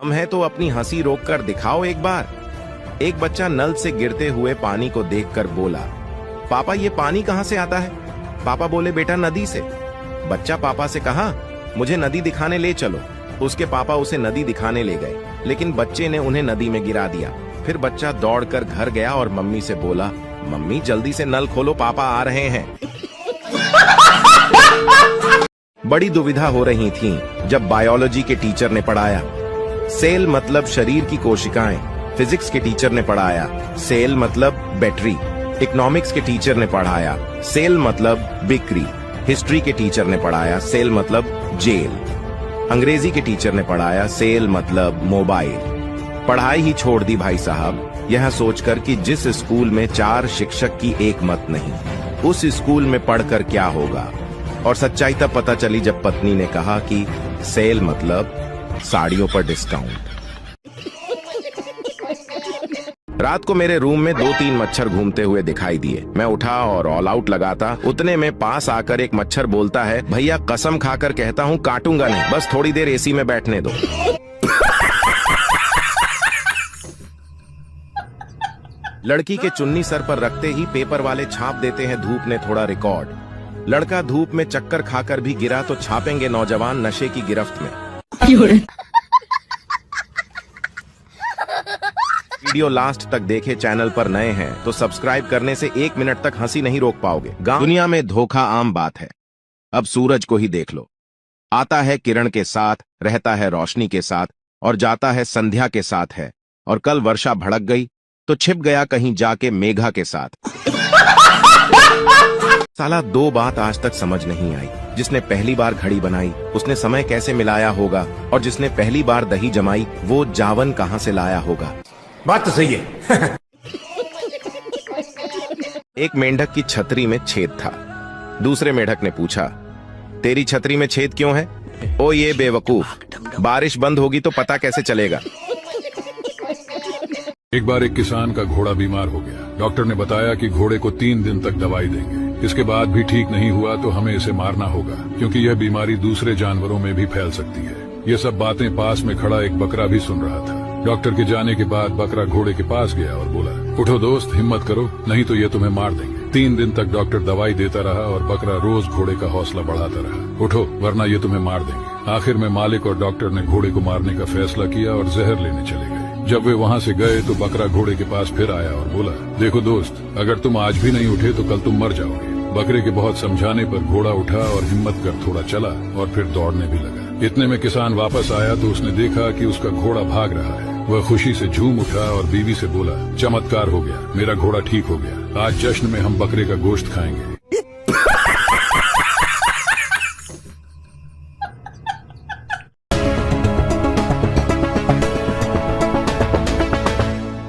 हम है तो अपनी हंसी रोककर दिखाओ एक बार। एक बच्चा नल से गिरते हुए पानी को देखकर बोला, पापा ये पानी कहाँ से आता है? पापा बोले, बेटा नदी से। बच्चा पापा से कहा, मुझे नदी दिखाने ले चलो। उसके पापा उसे नदी दिखाने ले गए, लेकिन बच्चे ने उन्हें नदी में गिरा दिया। फिर बच्चा दौड़कर घर गया और मम्मी से बोला, मम्मी जल्दी से नल खोलो, पापा आ रहे हैं। बड़ी दुविधा हो रही थी जब बायोलॉजी के टीचर ने पढ़ाया सेल मतलब शरीर की कोशिकाएं, फिजिक्स के टीचर ने पढ़ाया सेल मतलब बैटरी, इकोनॉमिक्स के टीचर ने पढ़ाया सेल मतलब बिक्री, हिस्ट्री के टीचर ने पढ़ाया सेल मतलब जेल, अंग्रेजी के टीचर ने पढ़ाया सेल मतलब मोबाइल। पढ़ाई ही छोड़ दी भाई साहब, यह सोचकर कि जिस स्कूल में 4 शिक्षक की एक मत नहीं, उस स्कूल में पढ़कर क्या होगा। और सच्चाई तब पता चली जब पत्नी ने कहा कि सेल मतलब साड़ियों पर डिस्काउंट। रात को मेरे रूम में 2-3 मच्छर घूमते हुए दिखाई दिए। मैं उठा और ऑल आउट लगाता, उतने में पास आकर एक मच्छर बोलता है, भैया कसम खाकर कहता हूँ काटूंगा नहीं, बस थोड़ी देर एसी में बैठने दो। लड़की के चुन्नी सर पर रखते ही पेपर वाले छाप देते हैं धूप ने थोड़ा रिकॉर्ड। लड़का धूप में चक्कर खाकर भी गिरा तो छापेंगे नौजवान नशे की गिरफ्त में। वीडियो लास्ट तक देखे, चैनल पर नए हैं तो सब्सक्राइब करने से 1 मिनट तक हंसी नहीं रोक पाओगे। दुनिया में धोखा आम बात है। अब सूरज को ही देख लो, आता है किरण के साथ, रहता है रोशनी के साथ और जाता है संध्या के साथ है। और कल वर्षा भड़क गई तो छिप गया कहीं जाके मेघा के साथ। साला 2 बात आज तक समझ नहीं आई। जिसने पहली बार घड़ी बनाई उसने समय कैसे मिलाया होगा, और जिसने पहली बार दही जमाई वो जावन कहां से लाया होगा। बात तो सही है। एक मेंढक की छतरी में छेद था। दूसरे मेंढक ने पूछा, तेरी छतरी में छेद क्यों है? ओ ये बेवकूफ, बारिश बंद होगी तो पता कैसे चलेगा। एक बार एक किसान का घोड़ा बीमार हो गया। डॉक्टर ने बताया कि घोड़े को 3 दिन तक दवाई देंगे, इसके बाद भी ठीक नहीं हुआ तो हमें इसे मारना होगा, क्योंकि यह बीमारी दूसरे जानवरों में भी फैल सकती है। ये सब बातें पास में खड़ा एक बकरा भी सुन रहा था। डॉक्टर के जाने के बाद बकरा घोड़े के पास गया और बोला, उठो दोस्त, हिम्मत करो, नहीं तो ये तुम्हें मार देंगे। 3 दिन तक डॉक्टर दवाई देता रहा और बकरा रोज घोड़े का हौसला बढ़ाता रहा। उठो वरना ये तुम्हें मार देंगे। आखिर में मालिक और डॉक्टर ने घोड़े को मारने का फैसला किया और जहर लेने चले गए। जब वे वहाँ से गए तो बकरा घोड़े के पास फिर आया और बोला, देखो दोस्त, अगर तुम आज भी नहीं उठे तो कल तुम मर जाओगे। बकरे के बहुत समझाने पर घोड़ा उठा और हिम्मत कर थोड़ा चला और फिर दौड़ने भी लगा। इतने में किसान वापस आया तो उसने देखा कि उसका घोड़ा भाग रहा है। वह खुशी से झूम उठा और बीवी से बोला, चमत्कार हो गया, मेरा घोड़ा ठीक हो गया, आज जश्न में हम बकरे का गोश्त खाएंगे।